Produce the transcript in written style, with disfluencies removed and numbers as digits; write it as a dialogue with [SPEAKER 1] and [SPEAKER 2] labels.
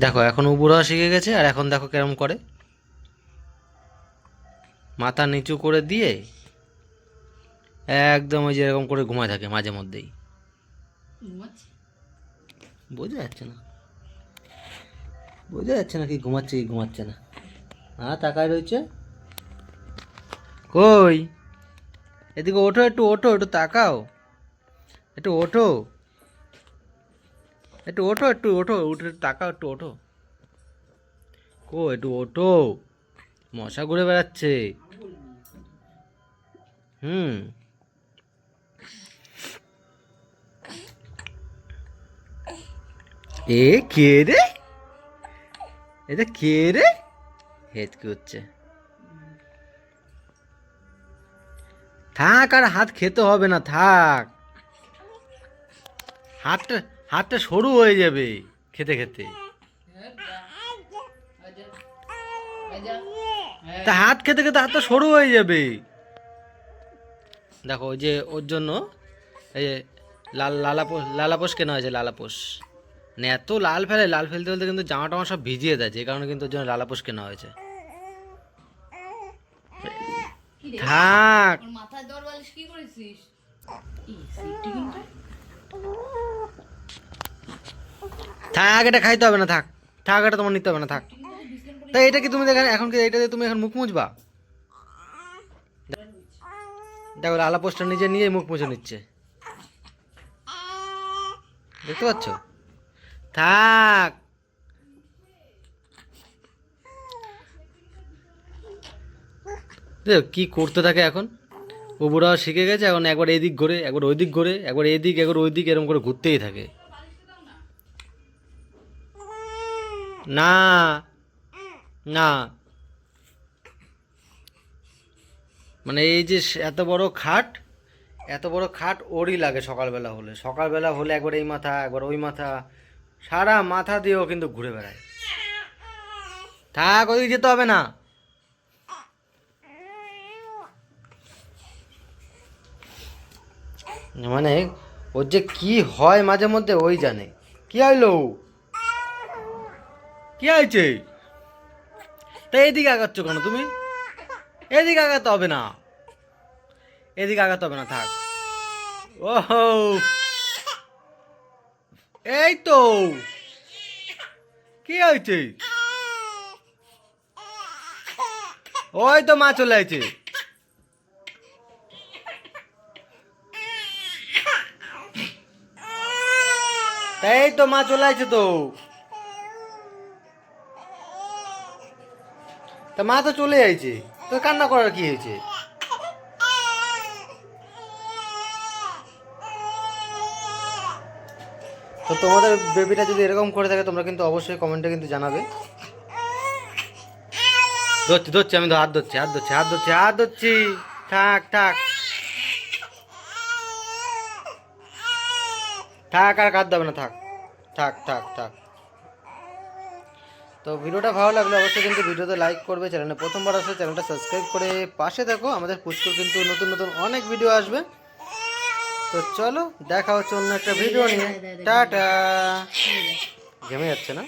[SPEAKER 1] দেখো এখন উবুড়া শিখে গেছে, আর এখন দেখো কেরম করে, মাথা নিচু করে দিয়ে একদম ওই যে এরকম করে ঘুমায় থাকে মাঝে মধ্যেই। বোঝা যাচ্ছে না, বোঝা যাচ্ছে না কি ঘুমাচ্ছে কি ঘুমাচ্ছে না। হ্যাঁ তাকায় রয়েছে। কই, এদিকে ওঠো, একটু ওঠো, একটু তাকাও, একটু ওঠো, একটু ওঠো, একটু ওঠো, উঠে তাকাও, একটু ওঠো। একটু ওঠো, মশা ঘুরে বেড়াচ্ছে। হুম। এ কে রে, এটা কে রে, হেড কি হচ্ছে। থাক, আর হাত খেতে হবে না, থাক। হাতটা হাতটা সরু হয়ে যাবে খেতে খেতে। তা হাত খেতে খেতে হাতটা সরু হয়ে যাবে। দেখো ওই যে ওর জন্য এই যে লালাপোষ কেনা হয়েছে, লালাপোষ। মানে এত লাল ফেলে, লাল ফেলতে ফেলতে কিন্তু জামা টামা সব ভিজিয়ে দেয়, যে কারণে কিন্তু ওর জন্য লালাপোষ কেনা হয়েছে। থাক থাক, এটা খাইতে হবে না, থাক থাক, এটা তোমার নিতে হবে না, থাক। তাই এটা কি তুমি দেখেন এখন, কি এটা দিয়ে তুমি এখন মুখ মুছবা? দেখো লালাপোষটা নিজে নিয়ে মুখ মুছে নিচ্ছে, দেখতে পাচ্ছ? থাক। দেখ কি করতে থাকে এখন, ও বুড়াও শিখে গেছে এখন, একবার এদিক ঘোরে, একবার ওই দিক ঘোরে, একবার এদিক একবার ওই দিক, এরকম করে ঘুরতেই থাকে। না না, মানে এই যে এত বড় খাট, এত বড় খাট ওরই লাগে সকালবেলা হলে, সকালবেলা হলে একবার এই মাথা একবার ওই মাথা, সারা মাথা দিয়েও কিন্তু ঘুরে বেড়ায়। থাক, ওই যেতে হবে না। মানে ওর যে কি হয় মাঝে মধ্যে ওই জানে। কি হইলো, কি হয়েছে? তা এদিকে আগাচ্ছ কেন তুমি? এদিকে আগাতে হবে না, এদিকে আগাতে হবে না, থাক। ওহো, এই তো, কি হয়েছে? ওই তো মা চলে আসছে। এই তো মা চলে আসছে তো। তা মা তো চলে আইছে, তো কান্না করার কি হয়েছে? তো তোমাদের বেবিটা যদি এরকম করে থাকে, তোমরা কিন্তু অবশ্যই কমেন্টে কিন্তু জানাবে। ধরছি ধরছি, আমি তো হাত ধরছি, হাত ধরছি, হাত ধরছি, হাত ধরছি। থাক থাক থাক, আর কাঁদতে হবে না, থাক থাক থাক থাক। তো ভিডিওটা ভালো লাগলে অবশ্যই কিন্তু ভিডিওতে লাইক করবে, চ্যানেলে প্রথমবার আসলে চ্যানেলটা সাবস্ক্রাইব করে পাশে দেখো, আমাদের পুষ্কর কিন্তু নতুন নতুন অনেক ভিডিও আসবে। তো চলো, দেখা হচ্ছে অন্য একটা ভিডিও নিয়ে। টাটা। ঘেমে যাচ্ছে না?